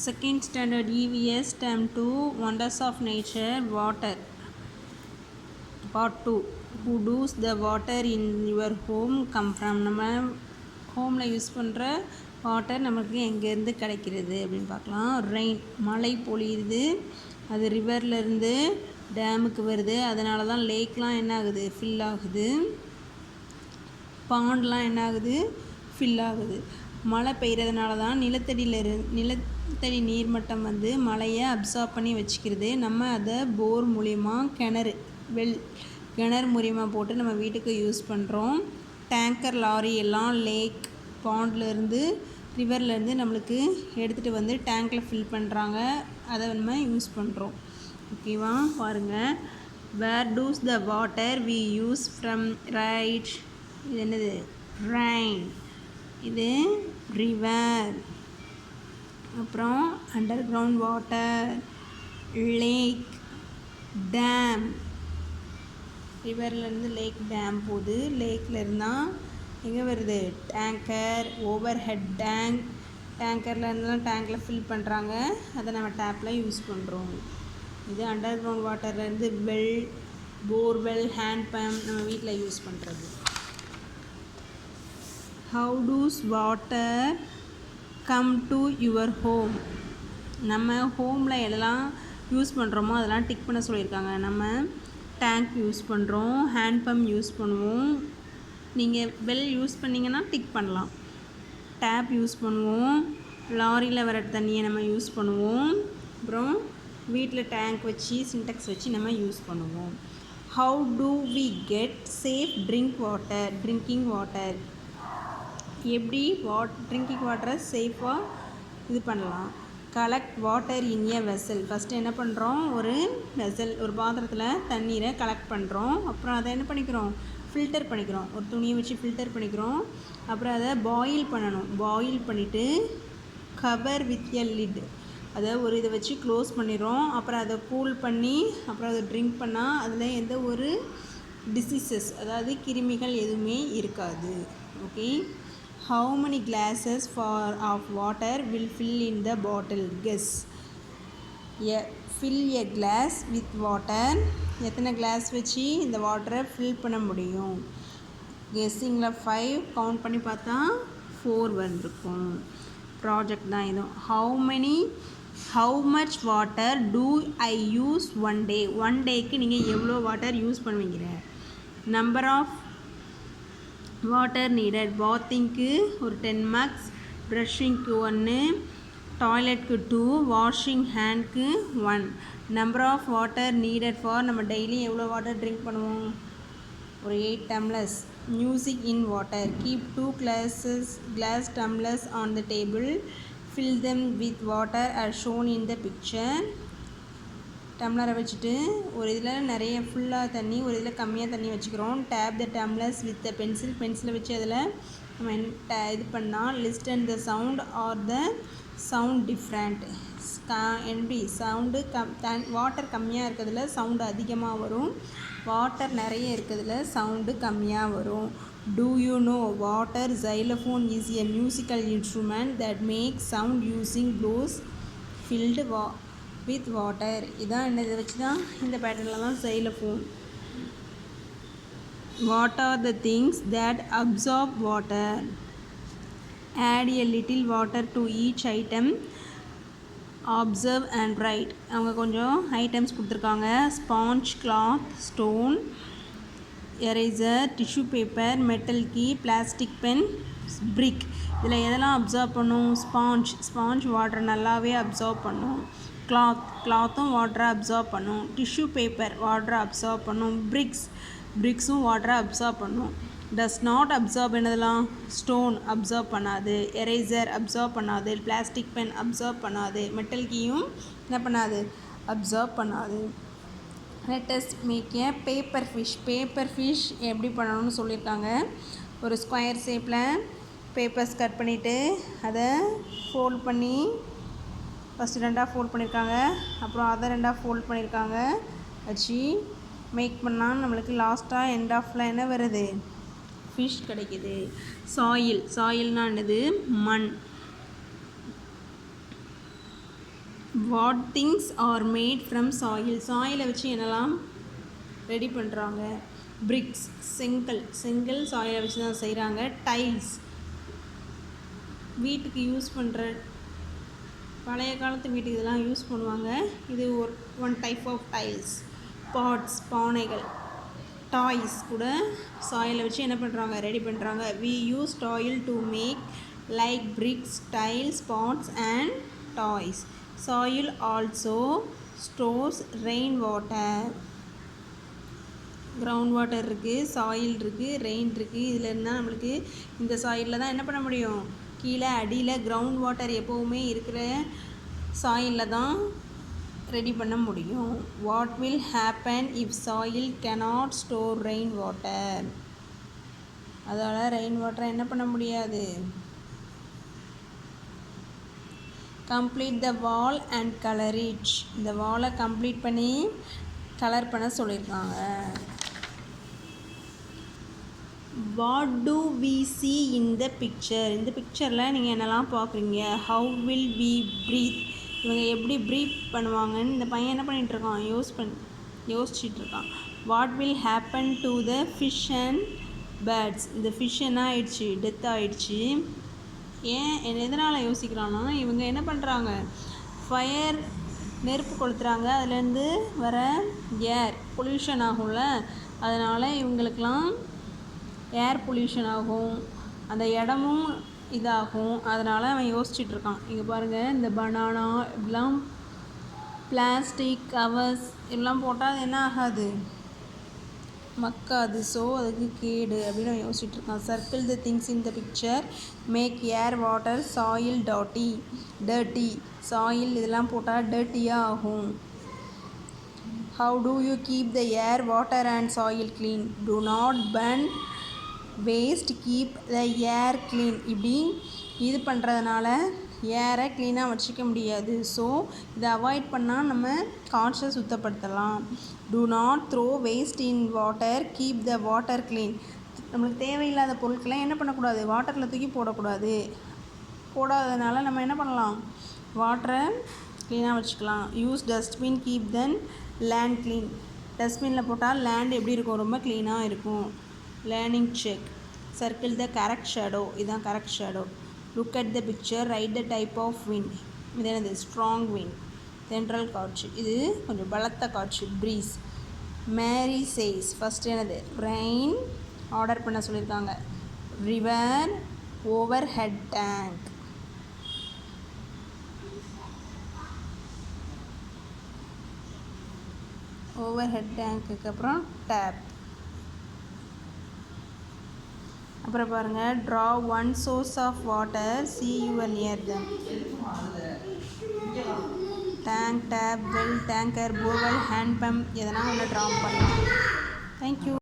Second standard EVS term 2 Wonders of Nature Water Part 2 Who does the water in your home come from? நம்ம ஹோமில் use பண்ணுற water நமக்கு எங்கேருந்து கிடைக்கிறது அப்படின்னு பார்க்கலாம். ரெயின், மழை பொழியுது, அது ரிவர்லேருந்து டேமுக்கு வருது. அதனால தான் லேக்லாம் என்ன ஆகுது, ஃபில் ஆகுது. பாண்ட்லாம் என்ன ஆகுது, ஃபில் ஆகுது. மழை பெய்கிறதுனால தான் நிலத்தடி நீர்மட்டம் வந்து மழையை அப்சார்ப் பண்ணி வச்சுக்கிறது. நம்ம அதை போர் மூலிமா கிணறு மூலிமா போட்டு நம்ம வீட்டுக்கு யூஸ் பண்ணுறோம். டேங்கர், லாரி எல்லாம் லேக், பாண்ட்லேருந்து, ரிவர்லேருந்து நம்மளுக்கு எடுத்துகிட்டு வந்து டேங்கில் ஃபில் பண்ணுறாங்க. அதை நம்ம யூஸ் பண்ணுறோம். ஓகேவா, பாருங்கள். Where does the water we use from? Right. இது என்னது, ரெயின். இது ரிவர். அப்புறம் underground water, lake, dam. ரிவர்லேருந்து லேக், டேம் போகுது. லேக்கில் இருந்தால் எங்கே வருது, டேங்கர், ஓவர் ஹெட் டேங்க். டேங்கர்லேருந்துலாம் டேங்கில் ஃபில் பண்ணுறாங்க. அதை நம்ம டேப்பில் யூஸ் பண்ணுறோம். இது அண்டர் கிரவுண்ட் வாட்டர்லேருந்து போர்வெல், ஹேண்ட் பம்ப் நம்ம வீட்டில் யூஸ் பண்ணுறது. How does water come to your home? நம்ம ஹோமில் எதெல்லாம் யூஸ் பண்ணுறோமோ அதெல்லாம் டிக் பண்ண சொல்லியிருக்காங்க. நம்ம டேங்க் யூஸ் பண்ணுறோம், ஹேண்ட் பம்ப் யூஸ் பண்ணுவோம். நீங்கள் வெல் யூஸ் பண்ணிங்கன்னா டிக் பண்ணலாம். டேப் யூஸ் பண்ணுவோம், லாரியில் வர தண்ணியை நம்ம யூஸ் பண்ணுவோம். அப்புறம் வீட்டில் டேங்க் வச்சு, சின்டெக்ஸ் வச்சு நம்ம யூஸ் பண்ணுவோம். How do we get safe drinking water? எப்படி ட்ரிங்கிங் வாட்டரை சேஃபாக இது பண்ணலாம்? Collect water in a vessel. First என்ன பண்ணுறோம், ஒரு பாத்திரத்தில் தண்ணீரை கலெக்ட் பண்ணுறோம். அப்புறம் அதை என்ன பண்ணிக்கிறோம், ஃபில்டர் பண்ணிக்கிறோம். ஒரு துணியை வச்சு ஃபில்டர் பண்ணிக்கிறோம். அப்புறம் அதை பாயில் பண்ணணும். பாயில் பண்ணிவிட்டு கவர் வித் எ லிட், அதை ஒரு இதை வச்சு க்ளோஸ் பண்ணிடுறோம். அப்புறம் அதை கூல் பண்ணி அப்புறம் அதை ட்ரிங்க் பண்ணால் அதில் எந்த ஒரு டிசீசஸ், அதாவது கிருமிகள் எதுவுமே இருக்காது. Okay. How many glasses of water will fill in the bottle? Guess. Fill a glass with water. எத்தனை கிளாஸ் வச்சு இந்த வாட்டரை ஃபில் பண்ண முடியும்? கெஸ்ஸிங்கில் 5, கவுண்ட் பண்ணி பார்த்தா 4 வந்திருக்கும். ப்ராஜெக்ட் தான் இதுவும். How much water do I use one day? One டேக்கு நீங்கள் எவ்வளோ வாட்டர் யூஸ் பண்ணுவீங்க? Number of water needed. பாத்திங்க்கு ஒரு 10 marks, ப்ரஷிங்க்கு 1, டாய்லெட்க்கு 2, வாஷிங் ஹேண்ட்க்கு 1. Number of water needed for, நம்ம டெய்லி எவ்வளோ வாட்டர் ட்ரிங்க் பண்ணுவோம்? ஒரு 8 tumblers. Music in water. Keep 2 glass tumblers on the table. Fill them with water as shown in the picture. டம்ளரை வச்சுட்டு ஒரு இதில் நிறைய ஃபுல்லாக தண்ணி, ஒரு இதில் கம்மியாக தண்ணி வச்சுக்கிறோம். Tap the tumblers with the பென்சிலை வச்சு அதில் நம்ம இது பண்ணால் list and the sound are the sound different. எப்படி சவுண்டு வாட்டர் கம்மியாக இருக்கிறதுல சவுண்டு அதிகமாக வரும், வாட்டர் நிறைய இருக்கிறதுல சவுண்டு கம்மியாக வரும். Do you know water xylophone is a musical instrument that makes sound using blows filled with water? இதான் என்ன, இதை வச்சு தான் இந்த பேட்டர்னில் தான் xylophone. What are the things that absorb water? Add a little water to each item. Observe and write. அவங்க கொஞ்சம் ஐட்டம்ஸ் கொடுத்துருக்காங்க. Sponge, cloth, stone, eraser, tissue paper, metal key, plastic pen, brick. இதில் எதெல்லாம் அப்சார்ப் பண்ணும்? Sponge வாட்டரை நல்லாவே absorb பண்ணும். கிளாத்தும் வாட்டரை அப்சார்ப் பண்ணும். டிஷ்யூ பேப்பர் வாட்டரை அப்சார்ப் பண்ணும். பிரிக்ஸும் வாட்டரை அப்சார்ப் பண்ணும். டஸ் நாட் அப்சார்ப் என்னதெல்லாம்? ஸ்டோன் அப்சார்ப் பண்ணாது, எரேசர் அப்சார்ப் பண்ணாது, பிளாஸ்டிக் பென் அப்சார்ப் பண்ணாது, மெட்டல் கீயும் என்ன பண்ணாது, அப்சார்ப் பண்ணாது. Let us make a paper fish எப்படி பண்ணணும்னு சொல்லியிருக்காங்க. ஒரு ஸ்கொயர் ஷேப்பில் பேப்பர்ஸ் கட் பண்ணிவிட்டு அதை ஃபோல்ட் பண்ணி ஃபஸ்ட்டு 2ஆக ஃபோல்ட் பண்ணியிருக்காங்க. அப்புறம் அதை 2ஆக ஃபோல்ட் பண்ணியிருக்காங்க. வச்சு மேக் பண்ணால் நம்மளுக்கு லாஸ்ட்டாக எண்ட் ஆஃபில் என்ன வருது, ஃபிஷ் கிடைக்கிது. சாயில்னால் என்னது, மண். What things are made from soil. சாயிலை வச்சு என்னெல்லாம் ரெடி பண்ணுறாங்க? பிரிக்ஸ், செங்கல் சாயிலை வச்சு தான் செய்கிறாங்க. டைல்ஸ், வீட்டுக்கு யூஸ் பண்ணுற பழைய காலத்து வீட்டுக்கு இதெல்லாம் யூஸ் பண்ணுவாங்க. இது one type of tiles. Pots, பானைகள். டாய்ஸ் கூட சாயிலை வச்சு என்ன பண்ணுறாங்க? ரெடி பண்ணுறாங்க. We use soil to make like bricks, tiles, pots and toys. Soil also stores rain water. Ground water இருக்குது, சாயில் இருக்குது, ரெயின் இருக்குது. இதில் இருந்தால் நம்மளுக்கு இந்த சாயிலில் தான் என்ன பண்ண முடியும்? கீழே அடியில் கிரவுண்ட் வாட்டர் எப்போவுமே இருக்கிற சாயிலில் தான் ரெடி பண்ண முடியும். What will happen if soil cannot store rain water? அதோட ரெயின் வாட்டரை என்ன பண்ண முடியாது? Complete the wall and colour it. இந்த வாலை கம்ப்ளீட் பண்ணி கலர் பண்ண சொல்லியிருக்காங்க. What do we see in the picture? இந்த பிக்சரில் நீங்கள் என்னெல்லாம் பார்க்குறீங்க? How will we breathe? இவங்க எப்படி ப்ரீத் பண்ணுவாங்கன்னு இந்த பையன் என்ன பண்ணிகிட்ருக்கான்? யோசிச்சிட்ருக்கான். What will happen to the fish and birds? இந்த ஃபிஷ் என்ன ஆயிடுச்சு? டெத் ஆகிடுச்சு. ஏன் எதனால் யோசிக்கிறான்னா, இவங்க என்ன பண்ணுறாங்க? ஃபயர், நெருப்பு கொளுத்துறாங்க. அதுலேருந்து வர ஏர் பொல்யூஷன் ஆகும்ல, அதனால் இவங்களுக்கெல்லாம் ஏர் பொல்யூஷன் ஆகும், அந்த இடமும் இதாகும். அதனால் அவன் யோசிச்சுட்ருக்கான். இங்கே பாருங்கள், இந்த பனானா இப்படிலாம் பிளாஸ்டிக் கவர்ஸ் எல்லாம் போட்டால் அது என்ன ஆகாது? மக்காது. ஸோ அதுக்கு கேடு அப்படின்னு அவன் யோசிச்சுட்ருக்கான். Circle the things in the picture. Make air, water, soil dirty. Soil இதெல்லாம் போட்டால் டர்ட்டியாக ஆகும். How do you keep the air, water and soil clean? Do not burn waste, keep the air clean. இப்படி இது பண்ணுறதுனால ஏரை க்ளீனாக வச்சுக்க முடியாது. ஸோ இதை அவாய்ட் பண்ணால் நம்ம காற்றை சுத்தப்படுத்தலாம். Do not throw waste in water, keep the water clean. நம்மளுக்கு தேவையில்லாத பொருட்களை என்ன பண்ணக்கூடாது? வாட்டரில் தூக்கி போடக்கூடாது. போடாததுனால நம்ம என்ன பண்ணலாம்? வாட்டரை க்ளீனாக வச்சுக்கலாம். Use dustbin, keep then land clean. டஸ்ட்பினில் போட்டால் லேண்ட் எப்படி இருக்கும்? ரொம்ப க்ளீனாக இருக்கும். Learning check. Circle the correct shadow. இதுதான் correct shadow. Look at the picture, write the type of wind. இது என்னது? Strong wind. தென்றல் காற்று. இது கொஞ்சம் பலத்த காற்று, ப்ரீஸ். Mary says. ஃபஸ்ட்டு என்னது? ரெயின் ஆர்டர் பண்ண சொல்லியிருக்காங்க. River, over head tank. Over head டேங்க்குக்கு அப்புறம் டேப். அப்புறம் பாருங்கள், draw one source of water, see you near them. Tank, tap, well, tanker, borewell, hand pump எதனா ஒன்று ட்ரா பண்ணலாம். தேங்க்யூ.